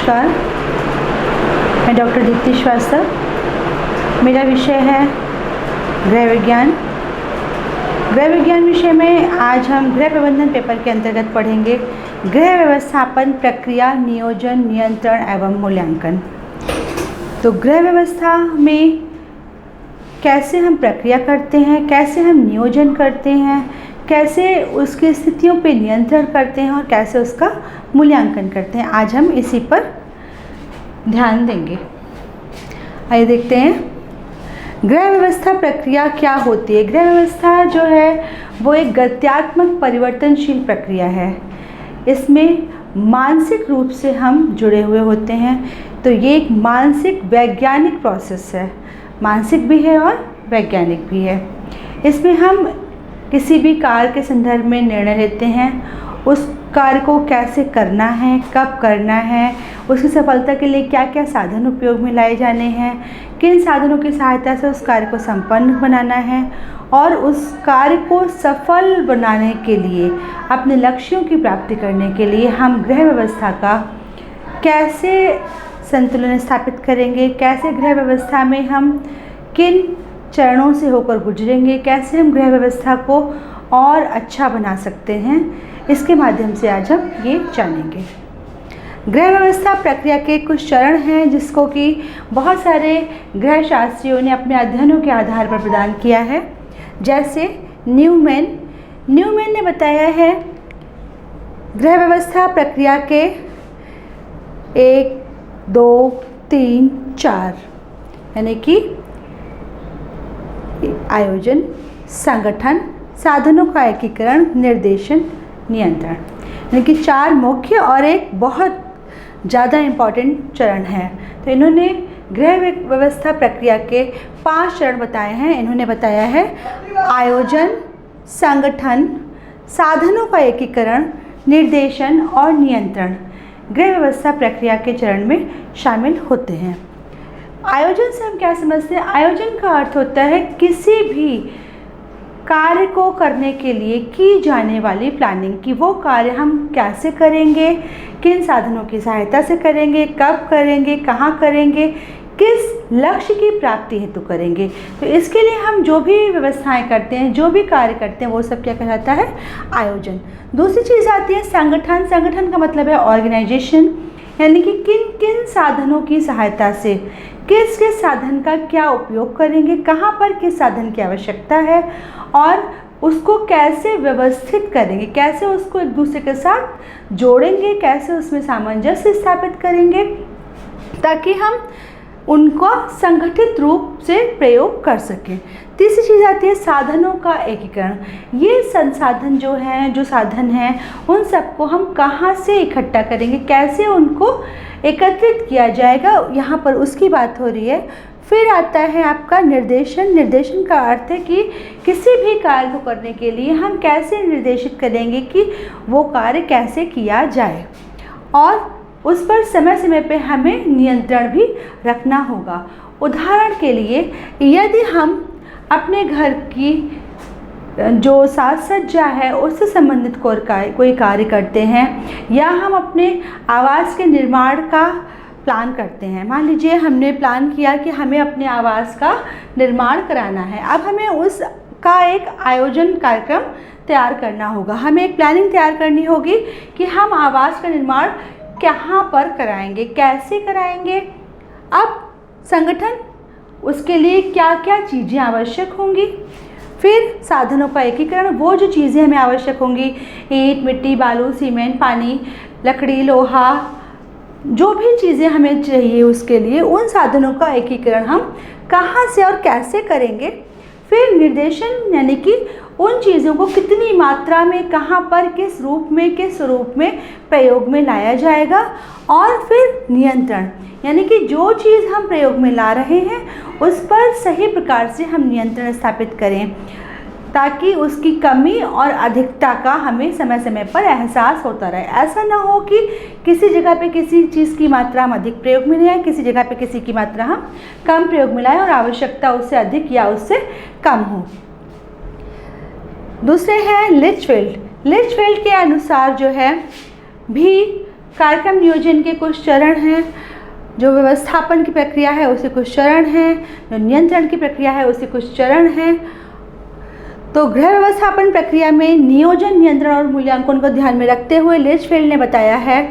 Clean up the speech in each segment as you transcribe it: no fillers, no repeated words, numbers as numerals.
नमस्कार, मैं डॉक्टर दीप्ति श्रीवास्तव। मेरा विषय है गृह विज्ञान। गृह विज्ञान विषय में आज हम गृह प्रबंधन पेपर के अंतर्गत पढ़ेंगे गृह व्यवस्थापन प्रक्रिया, नियोजन, नियंत्रण एवं मूल्यांकन। तो गृह व्यवस्था में कैसे हम प्रक्रिया करते हैं, कैसे हम नियोजन करते हैं, कैसे उसकी स्थितियों पे नियंत्रण करते हैं और कैसे उसका मूल्यांकन करते हैं, आज हम इसी पर ध्यान देंगे। आइए देखते हैं गृह व्यवस्था प्रक्रिया क्या होती है। गृह व्यवस्था जो है वो एक गत्यात्मक परिवर्तनशील प्रक्रिया है। इसमें मानसिक रूप से हम जुड़े हुए होते हैं, तो ये एक मानसिक वैज्ञानिक प्रोसेस है। मानसिक भी है और वैज्ञानिक भी है। इसमें हम किसी भी कार्य के संदर्भ में निर्णय लेते हैं। उस कार्य को कैसे करना है, कब करना है, उसकी सफलता के लिए क्या क्या साधन उपयोग में लाए जाने हैं, किन साधनों की सहायता से उस कार्य को संपन्न बनाना है और उस कार्य को सफल बनाने के लिए, अपने लक्ष्यों की प्राप्ति करने के लिए हम गृह व्यवस्था का कैसे संतुलन स्थापित करेंगे, कैसे गृह व्यवस्था में हम किन चरणों से होकर गुजरेंगे, कैसे हम गृह व्यवस्था को और अच्छा बना सकते हैं, इसके माध्यम से आज हम ये जानेंगे। गृह व्यवस्था प्रक्रिया के कुछ चरण हैं जिसको कि बहुत सारे गृह शास्त्रियों ने अपने अध्ययनों के आधार पर प्रदान किया है। जैसे न्यूमैन ने बताया है गृह व्यवस्था प्रक्रिया के 1, 2, 3, 4 यानी कि आयोजन, संगठन, साधनों का एकीकरण, निर्देशन, नियंत्रण, यानी कि 4 मुख्य और एक बहुत ज़्यादा इम्पॉर्टेंट चरण है। तो इन्होंने गृह व्यवस्था प्रक्रिया के 5 चरण बताए हैं। इन्होंने बताया है आयोजन, संगठन, साधनों का एकीकरण, निर्देशन और नियंत्रण गृह व्यवस्था प्रक्रिया के चरण में शामिल होते हैं। आयोजन से हम क्या समझते हैं? आयोजन का अर्थ होता है किसी भी कार्य को करने के लिए की जाने वाली प्लानिंग, कि वो कार्य हम कैसे करेंगे, किन साधनों की सहायता से करेंगे, कब करेंगे, कहाँ करेंगे, किस लक्ष्य की प्राप्ति हेतु करेंगे। तो इसके लिए हम जो भी व्यवस्थाएं करते हैं, जो भी कार्य करते हैं, वो सब क्या कहलाता है? आयोजन। दूसरी चीज़ आती है संगठन। संगठन का मतलब है ऑर्गेनाइजेशन, यानी कि किन किन साधनों की सहायता से किस किस साधन का क्या उपयोग करेंगे, कहाँ पर किस साधन की आवश्यकता है और उसको कैसे व्यवस्थित करेंगे, कैसे उसको एक दूसरे के साथ जोड़ेंगे, कैसे उसमें सामंजस्य स्थापित करेंगे ताकि हम उनको संगठित रूप से प्रयोग कर सकें। तीसरी चीज़ आती है साधनों का एकीकरण। ये संसाधन जो साधन हैं उन सबको हम कहाँ से इकट्ठा करेंगे, कैसे उनको एकत्रित किया जाएगा, यहाँ पर उसकी बात हो रही है। फिर आता है आपका निर्देशन। निर्देशन का अर्थ है कि किसी भी कार्य को करने के लिए हम कैसे निर्देशित करेंगे कि वो कार्य कैसे किया जाए और उस पर समय समय पे हमें नियंत्रण भी रखना होगा। उदाहरण के लिए यदि हम अपने घर की जो साज सज्जा है उससे संबंधित कोई कार्य करते हैं या हम अपने आवास के निर्माण का प्लान करते हैं। मान लीजिए हमने प्लान किया कि हमें अपने आवास का निर्माण कराना है। अब हमें उसका एक आयोजन कार्यक्रम तैयार करना होगा, हमें एक प्लानिंग तैयार करनी होगी कि हम आवास का निर्माण कहाँ पर कराएंगे, कैसे कराएंगे। अब संगठन, उसके लिए क्या क्या चीज़ें आवश्यक होंगी। फिर साधनों का एकीकरण, वो जो चीज़ें हमें आवश्यक होंगी, ईंट, मिट्टी, बालू, सीमेंट, पानी, लकड़ी, लोहा, जो भी चीज़ें हमें चाहिए उसके लिए उन साधनों का एकीकरण हम कहाँ से और कैसे करेंगे। फिर निर्देशन, यानी कि उन चीज़ों को कितनी मात्रा में, कहाँ पर, किस रूप में प्रयोग में लाया जाएगा। और फिर नियंत्रण, यानी कि जो चीज़ हम प्रयोग में ला रहे हैं उस पर सही प्रकार से हम नियंत्रण स्थापित करें ताकि उसकी कमी और अधिकता का हमें समय समय पर एहसास होता रहे। ऐसा ना हो कि किसी जगह पे किसी चीज़ की मात्रा हम अधिक प्रयोग में लाएं, किसी जगह पे किसी की मात्रा हम कम प्रयोग में लाएं और आवश्यकता उससे अधिक या उससे कम हो। दूसरे हैं लिचफील्ड। लिचफील्ड के अनुसार जो है भी कार्यक्रम नियोजन के कुछ चरण हैं, जो व्यवस्थापन की प्रक्रिया है उसके कुछ चरण हैं, जो नियंत्रण की प्रक्रिया है उसके कुछ चरण हैं। तो गृह व्यवस्थापन प्रक्रिया में नियोजन, नियंत्रण और मूल्यांकन को ध्यान में रखते हुए लिचफील्ड ने बताया है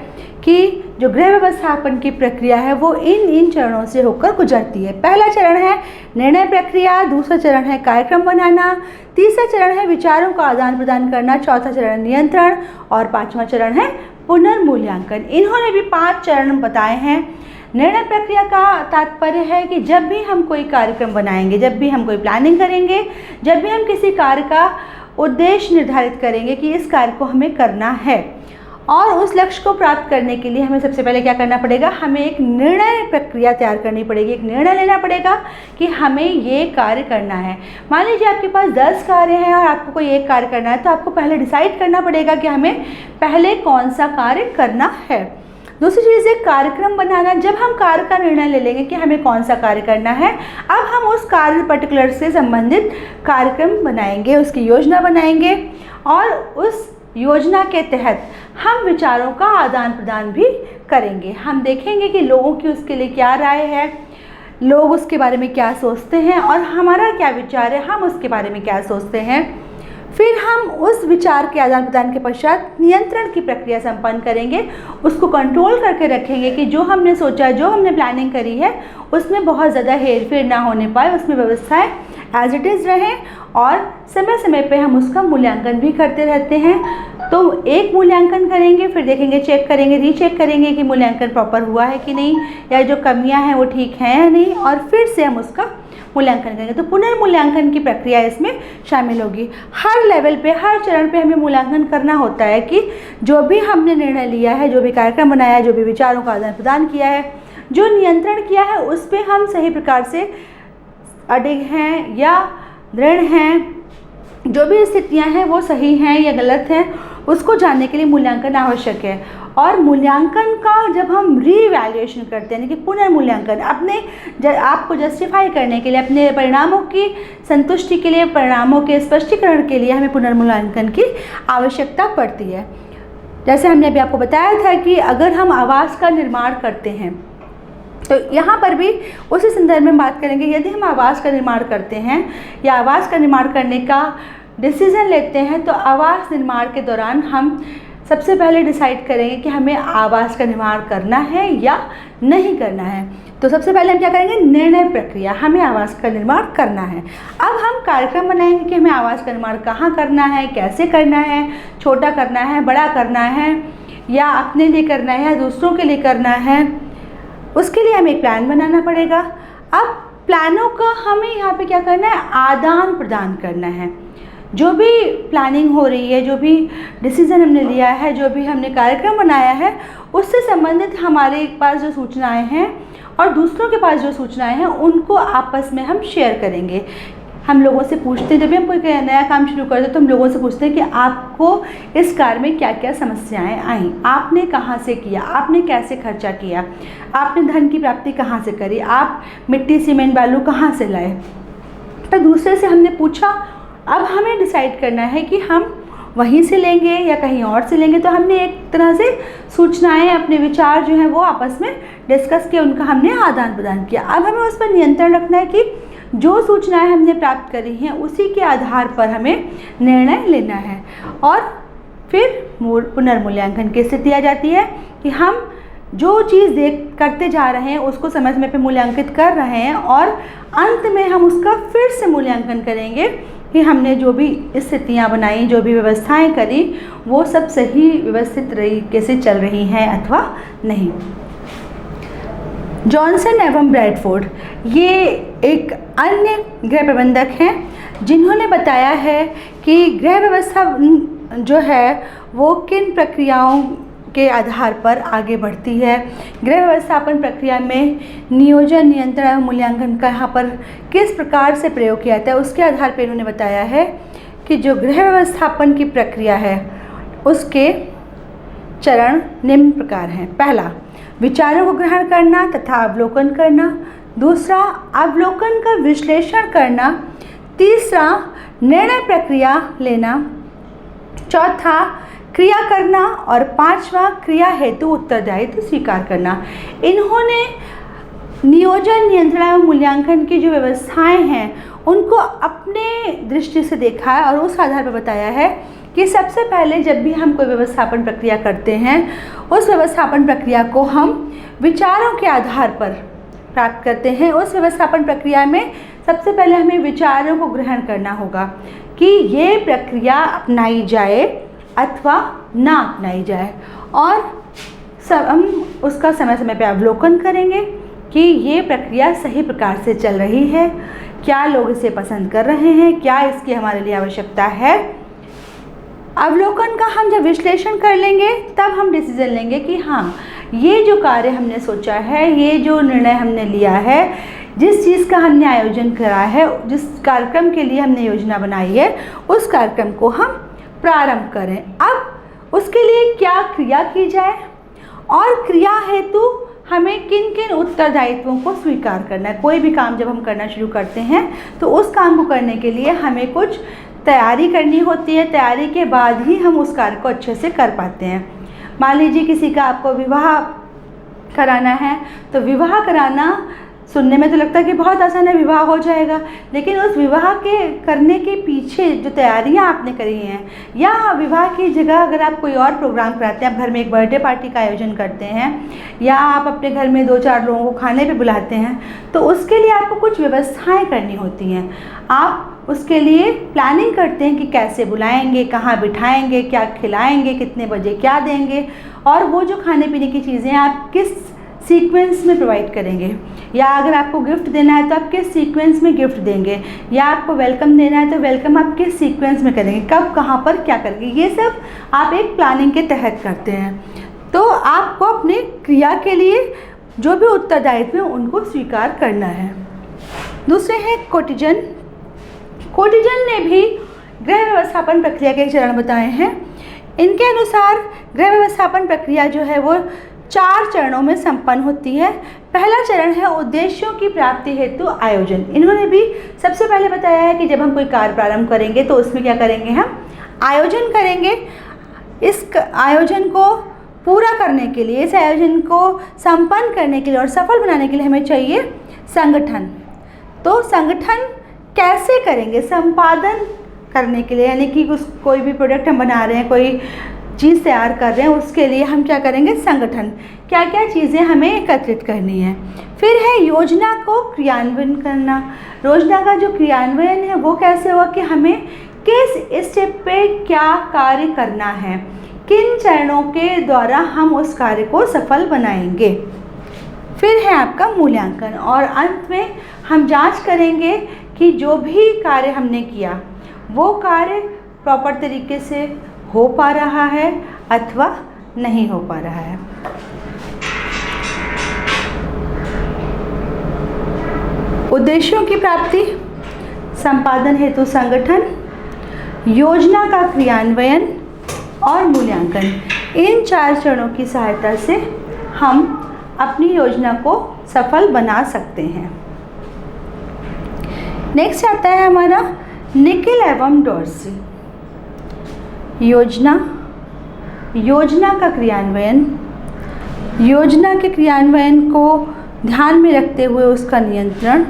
कि जो गृह व्यवस्थापन की प्रक्रिया है वो इन चरणों से होकर गुजरती है। पहला चरण है निर्णय प्रक्रिया, दूसरा चरण है कार्यक्रम बनाना, तीसरा चरण है विचारों का आदान प्रदान करना, चौथा चरण नियंत्रण और पांचवा चरण है पुनर्मूल्यांकन। इन्होंने भी 5 चरण बताए हैं। निर्णय प्रक्रिया का तात्पर्य है कि जब भी हम कोई कार्यक्रम बनाएंगे, जब भी हम कोई प्लानिंग करेंगे, जब भी हम किसी कार्य का उद्देश्य निर्धारित करेंगे कि इस कार्य को हमें करना है और उस लक्ष्य को प्राप्त करने के लिए हमें सबसे पहले क्या करना पड़ेगा, हमें एक निर्णय प्रक्रिया तैयार करनी पड़ेगी, एक निर्णय लेना पड़ेगा कि हमें ये कार्य करना है। मान लीजिए आपके पास 10 कार्य हैं और आपको कोई एक कार्य करना है, तो आपको पहले डिसाइड करना पड़ेगा कि हमें पहले कौन सा कार्य करना है। दूसरी चीज़ है कार्यक्रम बनाना। जब हम कार्य का निर्णय ले लेंगे कि हमें कौन सा कार्य करना है, अब हम उस कार्य पर्टिकुलर से संबंधित कार्यक्रम बनाएंगे, उसकी योजना बनाएंगे और उस योजना के तहत हम विचारों का आदान प्रदान भी करेंगे। हम देखेंगे कि लोगों की उसके लिए क्या राय है, लोग उसके बारे में क्या सोचते हैं और हमारा क्या विचार है, हम उसके बारे में क्या सोचते हैं। फिर हम उस विचार के आदान प्रदान के पश्चात नियंत्रण की प्रक्रिया संपन्न करेंगे, उसको कंट्रोल करके रखेंगे कि जो हमने सोचा, जो हमने प्लानिंग करी है उसमें बहुत ज़्यादा हेरफेर ना होने पाए, उसमें व्यवस्थाएं एज इट इज़ रहें और समय समय पे हम उसका मूल्यांकन भी करते रहते हैं। तो एक मूल्यांकन करेंगे, फिर देखेंगे, चेक करेंगे, रीचेक करेंगे कि मूल्यांकन प्रॉपर हुआ है कि नहीं, या जो कमियां हैं वो ठीक हैं या नहीं, और फिर से हम उसका मूल्यांकन करेंगे। तो पुनर्मूल्यांकन की प्रक्रिया इसमें शामिल होगी। हर लेवल पे, हर चरण पे हमें मूल्यांकन करना होता है कि जो भी हमने निर्णय लिया है, जो भी कार्यक्रम बनाया है, जो भी विचारों का आदान प्रदान किया है, जो नियंत्रण किया है, उस पर हम सही प्रकार से अडिग हैं या दृढ़ हैं, जो भी स्थितियां हैं वो सही हैं या गलत हैं, उसको जानने के लिए मूल्यांकन आवश्यक है। और मूल्यांकन का जब हम रीवैल्यूएशन करते हैं, यानी कि पुनर्मूल्यांकन, अपने आपको जस्टिफाई करने के लिए, अपने परिणामों की संतुष्टि के लिए, परिणामों के स्पष्टीकरण के लिए हमें पुनर्मूल्यांकन की आवश्यकता पड़ती है। जैसे हमने अभी आपको बताया था कि अगर हम आवास का निर्माण करते हैं, तो यहाँ पर भी उसी संदर्भ में बात करेंगे। यदि हम आवास का निर्माण करते हैं या आवास का निर्माण करने का डिसीज़न लेते हैं, तो आवास निर्माण के दौरान हम सबसे पहले डिसाइड करेंगे कि हमें आवास का निर्माण करना है या नहीं करना है। तो सबसे पहले हम क्या करेंगे, निर्णय प्रक्रिया, हमें आवास का निर्माण करना है। अब हम कार्यक्रम बनाएंगे कि हमें आवास का निर्माण कहाँ करना है, कैसे करना है, छोटा करना है, बड़ा करना है, या अपने लिए करना है या दूसरों के लिए करना है। उसके लिए हमें एक प्लान बनाना पड़ेगा। अब प्लानों का हमें यहाँ पे क्या करना है, आदान प्रदान करना है। जो भी प्लानिंग हो रही है, जो भी डिसीज़न हमने लिया है, जो भी हमने कार्यक्रम बनाया है, उससे संबंधित हमारे पास जो सूचनाएं हैं और दूसरों के पास जो सूचनाएं हैं, उनको आपस में हम शेयर करेंगे। हम लोगों से पूछते हैं, जब भी हम कोई नया काम शुरू करते हैं तो हम लोगों से पूछते हैं कि आपको इस कार्य में क्या क्या समस्याएं आई, आपने कहाँ से किया, आपने कैसे खर्चा किया, आपने धन की प्राप्ति कहाँ से करी, आप मिट्टी, सीमेंट, बालू कहाँ से लाए। तो दूसरे से हमने पूछा। अब हमें डिसाइड करना है कि हम वहीं से लेंगे या कहीं और से लेंगे। तो हमने एक तरह से सूचनाएं, अपने विचार जो हैं वो आपस में डिस्कस किए, उनका हमने आदान प्रदान किया। अब हमें उस पर नियंत्रण रखना है कि जो सूचनाएं हमने प्राप्त करी हैं उसी के आधार पर हमें निर्णय लेना है। और फिर पुनर्मूल्यांकन की स्थिति आ जाती है कि हम जो चीज़ करते जा रहे हैं उसको समय समय पे मूल्यांकित कर रहे हैं और अंत में हम उसका फिर से मूल्यांकन करेंगे कि हमने जो भी स्थितियाँ बनाई, जो भी व्यवस्थाएं करी, वो सब सही व्यवस्थित तरीके से चल रही हैं अथवा नहीं। जॉनसन एवं ब्रैडफोर्ड ये एक अन्य गृह प्रबंधक हैं जिन्होंने बताया है कि गृह व्यवस्था जो है वो किन प्रक्रियाओं के आधार पर आगे बढ़ती है। गृह व्यवस्थापन प्रक्रिया में नियोजन, नियंत्रण और मूल्यांकन का यहाँ पर किस प्रकार से प्रयोग किया जाता है, उसके आधार पर इन्होंने बताया है कि जो गृह व्यवस्थापन की प्रक्रिया है उसके चरण निम्न प्रकार हैं। पहला, विचारों को ग्रहण करना तथा अवलोकन करना। दूसरा, अवलोकन का विश्लेषण करना। तीसरा, निर्णय प्रक्रिया लेना। चौथा, क्रिया करना और 5वां क्रिया हेतु उत्तरदायित्व स्वीकार करना। इन्होंने नियोजन, नियंत्रण एवं मूल्यांकन की जो व्यवस्थाएं हैं उनको अपने दृष्टि से देखा है और उस आधार पर बताया है कि सबसे पहले जब भी हम कोई व्यवस्थापन प्रक्रिया करते हैं उस व्यवस्थापन प्रक्रिया को हम विचारों के आधार पर प्राप्त करते हैं। उस व्यवस्थापन प्रक्रिया में सबसे पहले हमें विचारों को ग्रहण करना होगा कि ये प्रक्रिया अपनाई जाए अथवा ना अपनाई जाए, और हम उसका समय समय पर अवलोकन करेंगे कि ये प्रक्रिया सही प्रकार से चल रही है, क्या लोग इसे पसंद कर रहे हैं, क्या इसकी हमारे लिए आवश्यकता है। अवलोकन का हम जब विश्लेषण कर लेंगे तब हम डिसीजन लेंगे कि हाँ, ये जो कार्य हमने सोचा है, ये जो निर्णय हमने लिया है, जिस चीज़ का हमने आयोजन करा है, जिस कार्यक्रम के लिए हमने योजना बनाई है, उस कार्यक्रम को हम प्रारंभ करें। अब उसके लिए क्या क्रिया की जाए और क्रिया हेतु हमें किन किन उत्तरदायित्वों को स्वीकार करना है। कोई भी काम जब हम करना शुरू करते हैं तो उस काम को करने के लिए हमें कुछ तैयारी करनी होती है। तैयारी के बाद ही हम उस कार्य को अच्छे से कर पाते हैं। मान लीजिए किसी का आपको विवाह कराना है, तो विवाह कराना सुनने में तो लगता है कि बहुत आसान है, विवाह हो जाएगा, लेकिन उस विवाह के करने के पीछे जो तैयारियां आपने करी हैं, या विवाह की जगह अगर आप कोई और प्रोग्राम कराते हैं, आप घर में एक बर्थडे पार्टी का आयोजन करते हैं या आप अपने घर में 2-4 लोगों को खाने पे बुलाते हैं, तो उसके लिए आपको कुछ व्यवस्थाएं करनी होती हैं। आप उसके लिए प्लानिंग करते हैं कि कैसे बुलाएंगे, कहाँ बिठाएंगे, क्या खिलाएंगे, कितने बजे क्या देंगे, और वो जो खाने पीने की चीज़ें आप किस सीक्वेंस में प्रोवाइड करेंगे, या अगर आपको गिफ्ट देना है तो आप किस सीक्वेंस में गिफ्ट देंगे, या आपको वेलकम देना है तो वेलकम आप किस सीक्वेंस में करेंगे, कब कहाँ पर क्या करेंगे, ये सब आप एक प्लानिंग के तहत करते हैं। तो आपको अपने क्रिया के लिए जो भी उत्तरदायित्व हैं उनको स्वीकार करना है। दूसरे हैं कोटिजन। कोटिजन ने भी गृह व्यवस्थापन प्रक्रिया के चरण बताए हैं। इनके अनुसार गृह व्यवस्थापन प्रक्रिया जो है वो 4 चरणों में संपन्न होती है। पहला चरण है उद्देश्यों की प्राप्ति हेतु आयोजन। इन्होंने भी सबसे पहले बताया है कि जब हम कोई कार्य प्रारंभ करेंगे तो उसमें क्या करेंगे, हम आयोजन करेंगे। इस आयोजन को पूरा करने के लिए, इस आयोजन को संपन्न करने के लिए और सफल बनाने के लिए हमें चाहिए संगठन। तो संगठन कैसे करेंगे, संपादन करने के लिए, यानी कि कोई भी प्रोडक्ट हम बना रहे हैं, कोई चीज़ तैयार कर रहे हैं, उसके लिए हम क्या करेंगे, संगठन, क्या क्या चीज़ें हमें एकत्रित करनी है। फिर है योजना को क्रियान्वयन करना। योजना का जो क्रियान्वयन है वो कैसे होगा कि हमें किस स्टेप पे क्या कार्य करना है, किन चरणों के द्वारा हम उस कार्य को सफल बनाएंगे। फिर है आपका मूल्यांकन, और अंत में हम जांच करेंगे कि जो भी कार्य हमने किया वो कार्य प्रॉपर तरीके से हो पा रहा है अथवा नहीं हो पा रहा है। उद्देश्यों की प्राप्ति, संपादन हेतु संगठन, योजना का क्रियान्वयन और मूल्यांकन, इन 4 चरणों की सहायता से हम अपनी योजना को सफल बना सकते हैं। नेक्स्ट आता है हमारा निकिल एवं डॉर्सी। योजना, योजना का क्रियान्वयन, योजना के क्रियान्वयन को ध्यान में रखते हुए उसका नियंत्रण,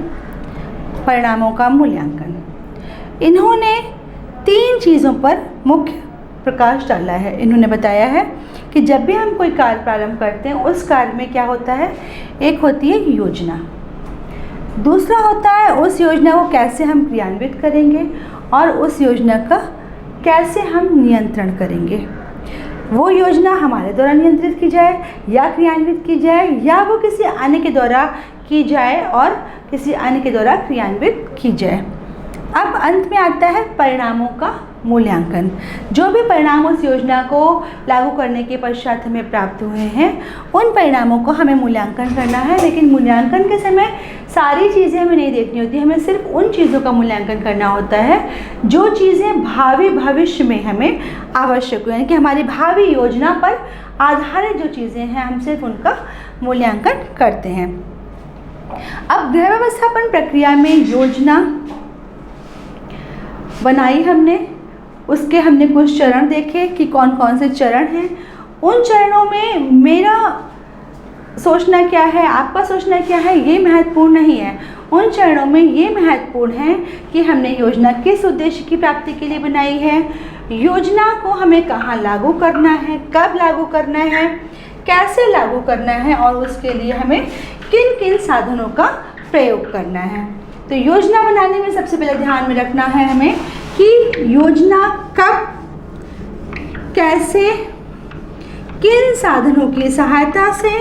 परिणामों का मूल्यांकन। इन्होंने 3 चीज़ों पर मुख्य प्रकाश डाला है। इन्होंने बताया है कि जब भी हम कोई कार्य प्रारंभ करते हैं उस कार्य में क्या होता है, एक होती है योजना, दूसरा होता है उस योजना को कैसे हम क्रियान्वित करेंगे और उस योजना का कैसे हम नियंत्रण करेंगे। वो योजना हमारे द्वारा नियंत्रित की जाए या क्रियान्वित की जाए, या वो किसी अन्य के द्वारा की जाए और किसी अन्य के द्वारा क्रियान्वित की जाए। अब अंत में आता है परिणामों का मूल्यांकन। जो भी परिणाम उस योजना को लागू करने के पश्चात हमें प्राप्त हुए हैं उन परिणामों को हमें मूल्यांकन करना है। लेकिन मूल्यांकन के समय सारी चीज़ें हमें नहीं देखनी होती, हमें सिर्फ उन चीज़ों का मूल्यांकन करना होता है जो चीज़ें भावी भविष्य में हमें आवश्यक हो, यानी कि हमारी भावी योजना पर आधारित जो चीज़ें हैं हम सिर्फ उनका मूल्यांकन करते हैं। अब गृह व्यवस्थापन प्रक्रिया में योजना बनाई हमने, उसके हमने कुछ चरण देखे कि कौन कौन से चरण हैं। उन चरणों में मेरा सोचना क्या है, आपका सोचना क्या है, ये महत्वपूर्ण नहीं है। उन चरणों में ये महत्वपूर्ण है कि हमने योजना किस उद्देश्य की प्राप्ति के लिए बनाई है, योजना को हमें कहाँ लागू करना है, कब लागू करना है, कैसे लागू करना है और उसके लिए हमें किन किन साधनों का प्रयोग करना है। तो योजना बनाने में सबसे पहले ध्यान में रखना है हमें कि योजना कब, कैसे, किन साधनों की सहायता से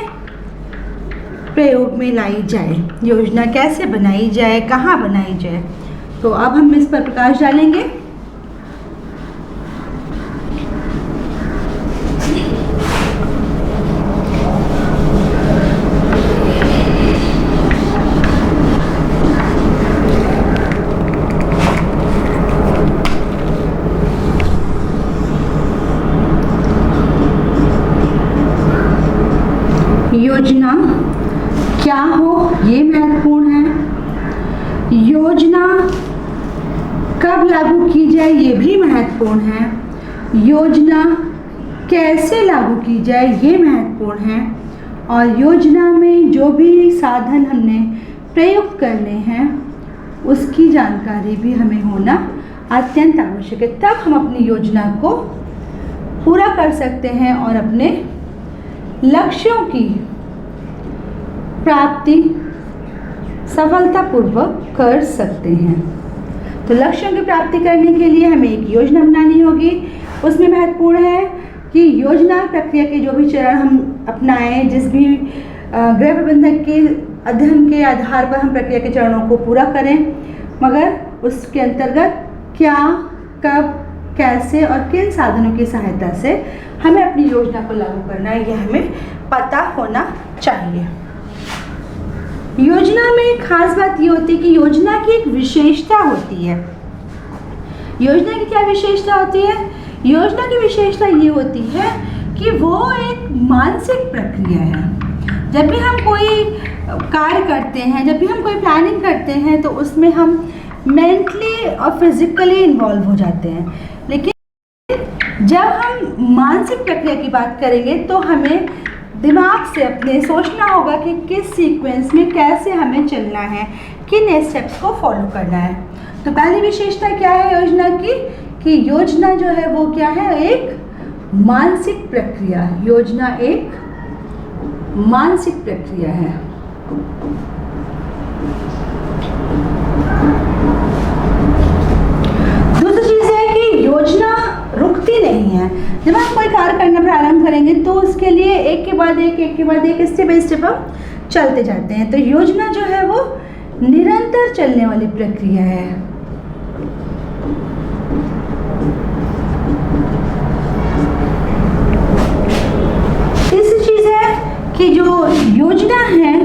प्रयोग में लाई जाए, योजना कैसे बनाई जाए, कहाँ बनाई जाए। तो अब हम इस पर प्रकाश डालेंगे। योजना क्या हो ये महत्वपूर्ण है, योजना कब लागू की जाए ये भी महत्वपूर्ण है, योजना कैसे लागू की जाए ये महत्वपूर्ण है, और योजना में जो भी साधन हमने प्रयुक्त करने हैं उसकी जानकारी भी हमें होना अत्यंत आवश्यक है। तब हम अपनी योजना को पूरा कर सकते हैं और अपने लक्ष्यों की प्राप्ति सफलतापूर्वक कर सकते हैं। तो लक्ष्यों की प्राप्ति करने के लिए हमें एक योजना बनानी होगी। उसमें महत्वपूर्ण है कि योजना प्रक्रिया के जो भी चरण हम अपनाएं, जिस भी गृह प्रबंधक के अध्ययन के आधार पर हम प्रक्रिया के चरणों को पूरा करें, मगर उसके अंतर्गत क्या, कब, कैसे और किन साधनों की सहायता से हमें अपनी योजना को लागू करना है यह हमें पता होना चाहिए। योजना में एक खास बात ये होती है कि योजना की एक विशेषता होती है। योजना की क्या विशेषता होती है? योजना की विशेषता ये होती है कि वो एक मानसिक प्रक्रिया है। जब भी हम कोई कार्य करते हैं, जब भी हम कोई प्लानिंग करते हैं तो उसमें हम मेंटली और फिजिकली इन्वॉल्व हो जाते हैं, लेकिन जब हम मानसिक प्रक्रिया की बात करेंगे तो हमें दिमाग से अपने सोचना होगा कि किस सीक्वेंस में कैसे हमें चलना है, किन स्टेप्स को फॉलो करना है। तो पहली विशेषता क्या है योजना की कि योजना जो है वो क्या है, एक मानसिक प्रक्रिया। योजना एक मानसिक प्रक्रिया है। दूसरी चीज है कि योजना रुकती नहीं है। जब हम कोई कार्य करना प्रारंभ करेंगे तो उसके लिए एक के बाद एक स्टेप बाय स्टेप हम चलते जाते हैं। तो योजना जो है वो निरंतर चलने वाली प्रक्रिया है। तीसरी चीज है कि जो योजना है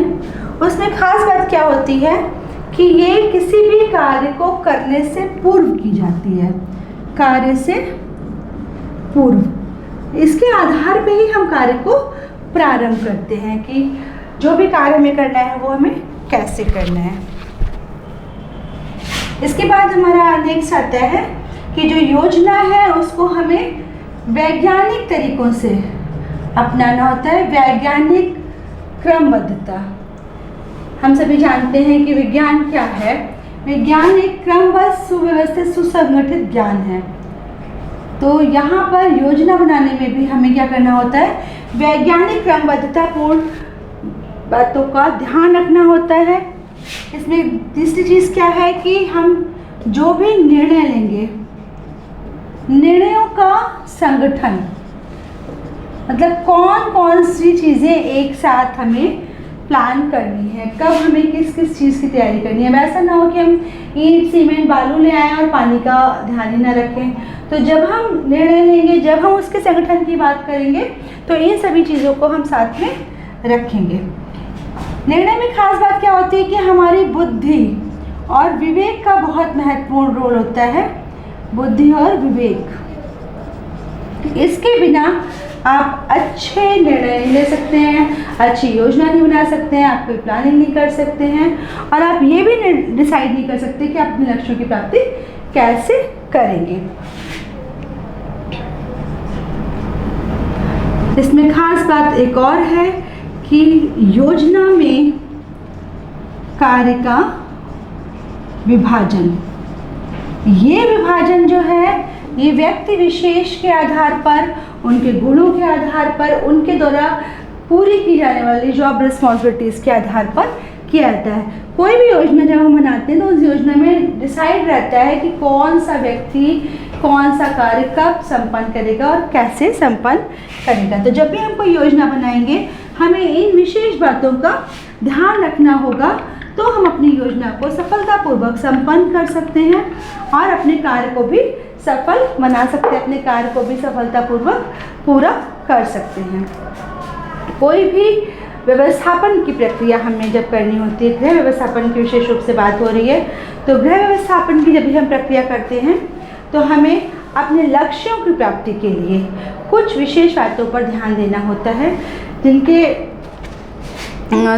उसमें खास बात क्या होती है कि ये किसी भी कार्य को करने से पूर्व की जाती है। कार्य से पूर्व, इसके आधार पे ही हम कार्य को प्रारंभ करते हैं कि जो भी कार्य हमें करना है वो हमें कैसे करना है। इसके बाद हमारा नेक्स्ट आता है कि जो योजना है उसको हमें वैज्ञानिक तरीकों से अपनाना होता है। वैज्ञानिक क्रमबद्धता, हम सभी जानते हैं कि विज्ञान क्या है। विज्ञान एक क्रमबद्ध, सुव्यवस्थित, सुसंगठित ज्ञान है। तो यहाँ पर योजना बनाने में भी हमें क्या करना होता है, वैज्ञानिक क्रमबद्धता पूर्ण बातों का ध्यान रखना होता है। इसमें तीसरी चीज़ क्या है कि हम जो भी निर्णय लेंगे, निर्णयों का संगठन, मतलब कौन कौन सी चीज़ें एक साथ हमें प्लान करनी है, कब हमें किस किस चीज़ की तैयारी करनी है। वैसा ना हो कि हम ईंट, सीमेंट, बालू ले आएँ और पानी का ध्यान ही ना रखें। तो जब हम निर्णय लेंगे, जब हम उसके संगठन की बात करेंगे तो इन सभी चीज़ों को हम साथ में रखेंगे। निर्णय में खास बात क्या होती है कि हमारी बुद्धि और विवेक का बहुत महत्वपूर्ण रोल होता है। बुद्धि और विवेक, इसके बिना आप अच्छे निर्णय नहीं ले सकते हैं, अच्छी योजना नहीं बना सकते हैं, आप कोई प्लानिंग नहीं कर सकते हैं और आप ये भी डिसाइड नहीं कर सकते कि आप अपने लक्ष्यों की प्राप्ति कैसे करेंगे। इसमें खास बात एक और है कि योजना में कार्य का विभाजन, ये विभाजन जो है ये व्यक्ति विशेष के आधार पर, उनके गुणों के आधार पर, उनके द्वारा पूरी की जाने वाली जॉब रिस्पॉन्सिबिलिटीज़ के आधार पर किया जाता है। कोई भी योजना जब हम बनाते हैं तो उस योजना में डिसाइड रहता है कि कौन सा व्यक्ति कौन सा कार्य कब संपन्न करेगा और कैसे संपन्न करेगा। तो जब भी हम कोई योजना बनाएंगे हमें इन विशेष बातों का ध्यान रखना होगा, तो हम अपनी योजना को सफलतापूर्वक संपन्न कर सकते हैं और अपने कार्य को भी सफल बना सकते हैं, अपने कार्य को भी सफलतापूर्वक पूरा कर सकते हैं। कोई भी व्यवस्थापन की प्रक्रिया हमें जब करनी होती है, गृह व्यवस्थापन की विशेष रूप से बात हो रही है, तो गृह व्यवस्थापन की जब भी हम प्रक्रिया करते हैं तो हमें अपने लक्ष्यों की प्राप्ति के लिए कुछ विशेष बातों पर ध्यान देना होता है, जिनके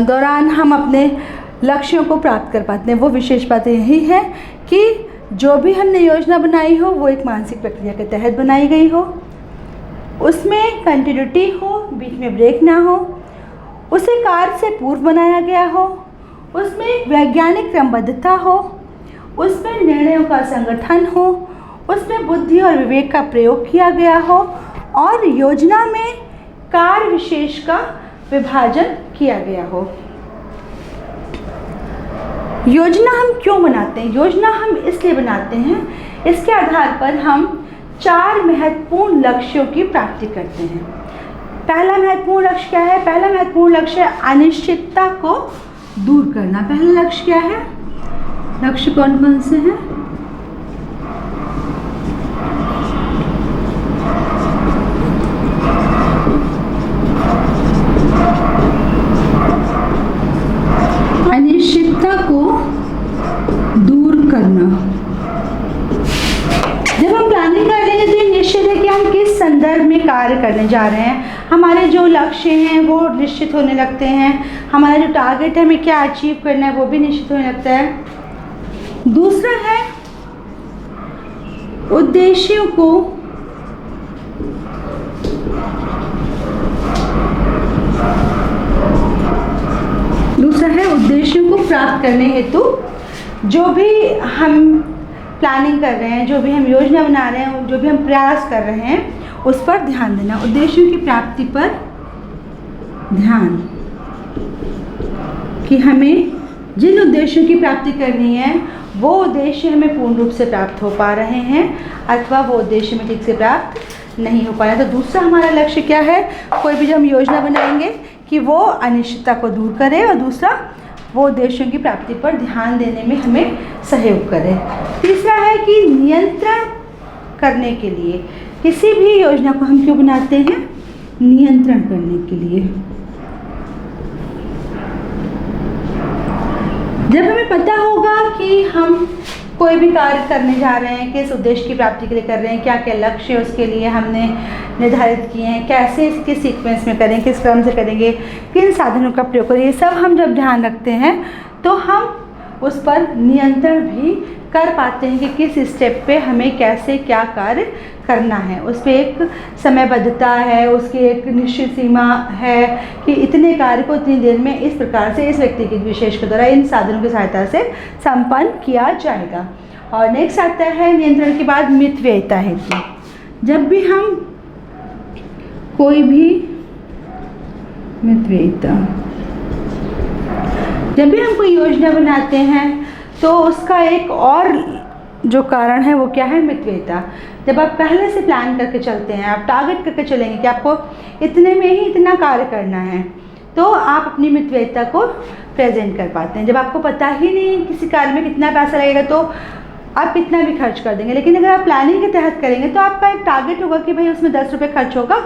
दौरान हम अपने लक्ष्यों को प्राप्त कर पाते हैं। वो विशेष बातें यही है कि जो भी हमने योजना बनाई हो वो एक मानसिक प्रक्रिया के तहत बनाई गई हो, उसमें कंटिन्यूटी हो, बीच में ब्रेक ना हो, उसे कार्य से पूर्व बनाया गया हो, उसमें वैज्ञानिक क्रमबद्धता हो, उसमें निर्णयों का संगठन हो, उसमें बुद्धि और विवेक का प्रयोग किया गया हो और योजना में कार्य विशेष का विभाजन किया गया हो। योजना हम क्यों बनाते हैं? योजना हम इसलिए बनाते हैं, इसके आधार पर हम 4 महत्वपूर्ण लक्ष्यों की प्राप्ति करते हैं। पहला महत्वपूर्ण लक्ष्य क्या है? पहला महत्वपूर्ण लक्ष्य है अनिश्चितता को दूर करना। पहला लक्ष्य क्या है? लक्ष्य कौन कौन से हैं? अनिश्चितता को दूर करना। जब हम प्लानिंग कर रहे हैं तो ये निश्चित है कि हम किस संदर्भ में कार्य करने जा रहे हैं। हमारे जो लक्ष्य हैं वो निश्चित होने लगते हैं, हमारा जो टारगेट है हमें क्या अचीव करना है वो भी निश्चित होने लगता है। दूसरा है उद्देश्यों को प्राप्त करने हेतु जो भी हम प्लानिंग कर रहे हैं, जो भी हम योजना बना रहे हैं, जो भी हम प्रयास कर रहे हैं उस पर ध्यान देना। उद्देश्यों की प्राप्ति पर ध्यान, कि हमें जिन उद्देश्यों की प्राप्ति करनी है वो उद्देश्य हमें पूर्ण रूप से प्राप्त हो पा रहे हैं अथवा वो उद्देश्य में ठीक से प्राप्त नहीं हो पा रहा है। तो दूसरा हमारा लक्ष्य क्या है? कोई भी जब हम योजना बनाएंगे कि वो अनिश्चितता को दूर करे और दूसरा वो उद्देश्यों की प्राप्ति पर ध्यान देने में हमें सहयोग करे। तीसरा है कि नियंत्रण करने के लिए, किसी भी योजना को हम क्यों बनाते हैं? नियंत्रण करने के लिए। जब हमें पता होगा कि हम कोई भी कार्य करने जा रहे हैं, किस उद्देश्य की प्राप्ति के लिए कर रहे हैं, क्या क्या लक्ष्य उसके लिए हमने निर्धारित किए हैं, कैसे इसके सीक्वेंस में करें, किस क्रम से करेंगे, किन साधनों का प्रयोग करें, ये सब हम जब ध्यान रखते हैं तो हम उस पर नियंत्रण भी कर पाते हैं कि किस स्टेप पे हमें कैसे क्या कार्य करना है। उस पर एक समयबद्धता है, उसकी एक निश्चित सीमा है कि इतने कार्य को इतनी देर में इस प्रकार से इस व्यक्ति के विशेष के द्वारा इन साधनों की सहायता से संपन्न किया जाएगा। और नेक्स्ट आता है नियंत्रण के बाद मितव्ययिता हेतु। जब भी हम कोई भी मितव्ययिता, जब भी हम कोई योजना बनाते हैं तो उसका एक और जो कारण है वो क्या है? मितव्ययिता। जब आप पहले से प्लान करके चलते हैं, आप टारगेट करके चलेंगे कि आपको इतने में ही इतना कार्य करना है, तो आप अपनी मितव्ययिता को प्रेजेंट कर पाते हैं। जब आपको पता ही नहीं किसी कार्य में कितना पैसा लगेगा तो आप कितना भी खर्च कर देंगे। लेकिन अगर आप प्लानिंग के तहत करेंगे तो आपका एक टारगेट होगा कि भाई उसमें 10 रुपये खर्च होगा,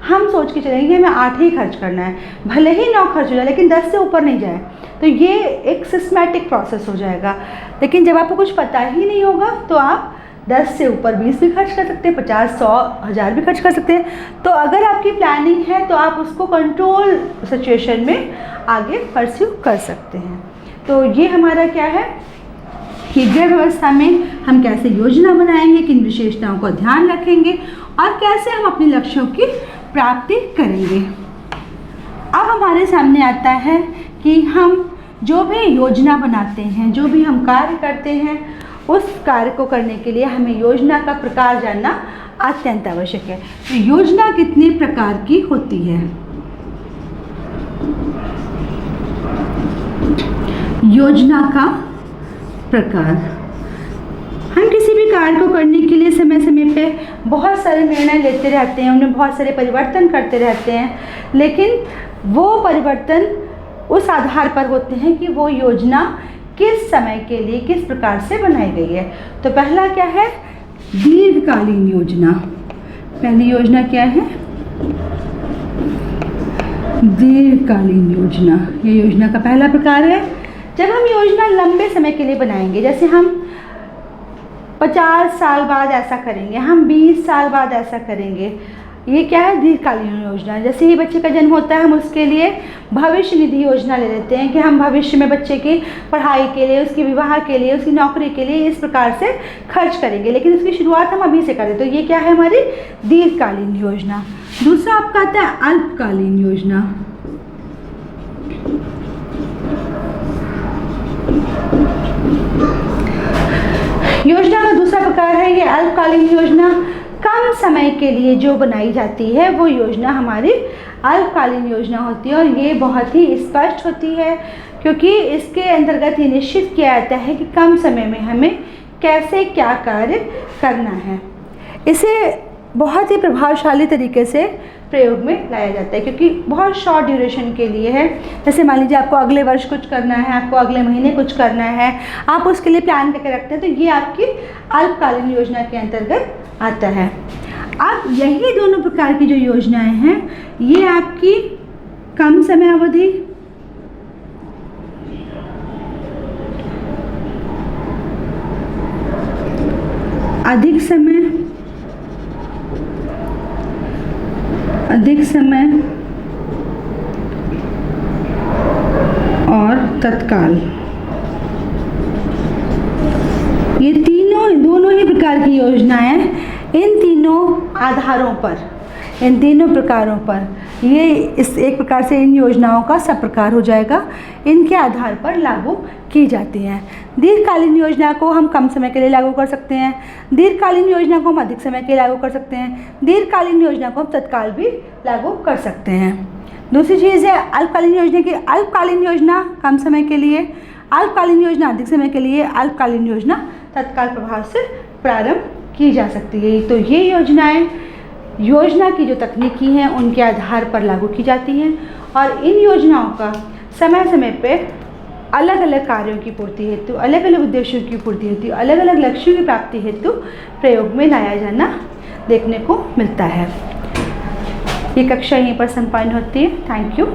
हम सोच के चलेंगे कि हमें 8 ही खर्च करना है, भले ही 9 खर्च हो जाए लेकिन 10 से ऊपर नहीं जाए। तो ये एक सिस्टमैटिक प्रोसेस हो जाएगा। लेकिन जब आपको कुछ पता ही नहीं होगा तो आप 10 से ऊपर 20 भी खर्च कर सकते हैं, 50, 100, 1000 भी खर्च कर सकते हैं। तो अगर आपकी प्लानिंग है तो आप उसको कंट्रोल सिचुएशन में आगे परस्यू कर सकते हैं। तो ये हमारा क्या है कि गृह व्यवस्था में हम कैसे योजना बनाएंगे, किन विशेषताओं का ध्यान रखेंगे और कैसे हम अपने लक्ष्यों की प्राप्ति करेंगे। अब हमारे सामने आता है कि हम जो भी योजना बनाते हैं, जो भी हम कार्य करते हैं, उस कार्य को करने के लिए हमें योजना का प्रकार जानना अत्यंत आवश्यक है। तो योजना कितने प्रकार की होती है? योजना का प्रकार। हम किसी भी कार्य को करने के लिए समय समय पे बहुत सारे निर्णय लेते रहते हैं, उनमें बहुत सारे परिवर्तन करते रहते हैं, लेकिन वो परिवर्तन उस आधार पर होते हैं कि वो योजना किस समय के लिए किस प्रकार से बनाई गई है। तो पहला क्या है? दीर्घकालीन योजना। पहली योजना क्या है? दीर्घकालीन योजना। ये योजना का पहला प्रकार है। जब हम योजना लंबे समय के लिए बनाएंगे, जैसे हम 50 साल बाद ऐसा करेंगे, हम 20 साल बाद ऐसा करेंगे, ये क्या है? दीर्घकालीन योजना। जैसे ही बच्चे का जन्म होता है, हम उसके लिए भविष्य निधि योजना ले लेते हैं कि हम भविष्य में बच्चे की पढ़ाई के लिए, उसके विवाह के लिए, उसकी नौकरी के लिए इस प्रकार से खर्च करेंगे, लेकिन उसकी शुरुआत हम अभी से करें। तो ये क्या है? हमारी दीर्घकालीन योजना। दूसरा आपका आता है अल्पकालीन योजना। योजना का दूसरा प्रकार है ये अल्पकालीन योजना। कम समय के लिए जो बनाई जाती है वो योजना हमारी अल्पकालीन योजना होती है, और ये बहुत ही स्पष्ट होती है क्योंकि इसके अंतर्गत ये निश्चित किया जाता है कि कम समय में हमें कैसे क्या कार्य करना है। इसे बहुत ही प्रभावशाली तरीके से प्रयोग में लाया जाता है क्योंकि बहुत शॉर्ट ड्यूरेशन के लिए है। जैसे मान लीजिए आपको अगले वर्ष कुछ करना है, आपको अगले महीने कुछ करना है, आप उसके लिए प्लान करके रखते हैं, तो ये आपकी अल्पकालीन योजना के अंतर्गत आता है। अब यही दोनों प्रकार की जो योजनाएं हैं, ये आपकी कम समय अवधि, अधिक समय और तत्काल, ये दोनों ही प्रकार की योजनाएं इन तीनों आधारों पर, इन तीनों प्रकारों पर, ये इस एक प्रकार से इन योजनाओं का सब प्रकार हो जाएगा, इनके आधार पर लागू की जाती हैं। दीर्घकालीन योजना को हम कम समय के लिए लागू कर सकते हैं, दीर्घकालीन योजना को हम अधिक समय के लिए लागू कर सकते हैं, दीर्घकालीन योजना को हम तत्काल भी लागू कर सकते हैं। दूसरी चीज़ है अल्पकालीन योजना की। अल्पकालीन योजना कम समय के लिए, अल्पकालीन योजना अधिक समय के लिए, अल्पकालीन योजना तत्काल प्रभाव से प्रारंभ की जा सकती है। तो ये योजनाएं योजना की जो तकनीकी हैं उनके आधार पर लागू की जाती हैं, और इन योजनाओं का समय समय पे अलग अलग कार्यों की पूर्ति हेतु, अलग अलग उद्देश्यों की पूर्ति हेतु, अलग अलग लक्ष्यों की प्राप्ति हेतु प्रयोग में लाया जाना देखने को मिलता है। ये कक्षा यहीं पर संपन्न होती है। Thank you.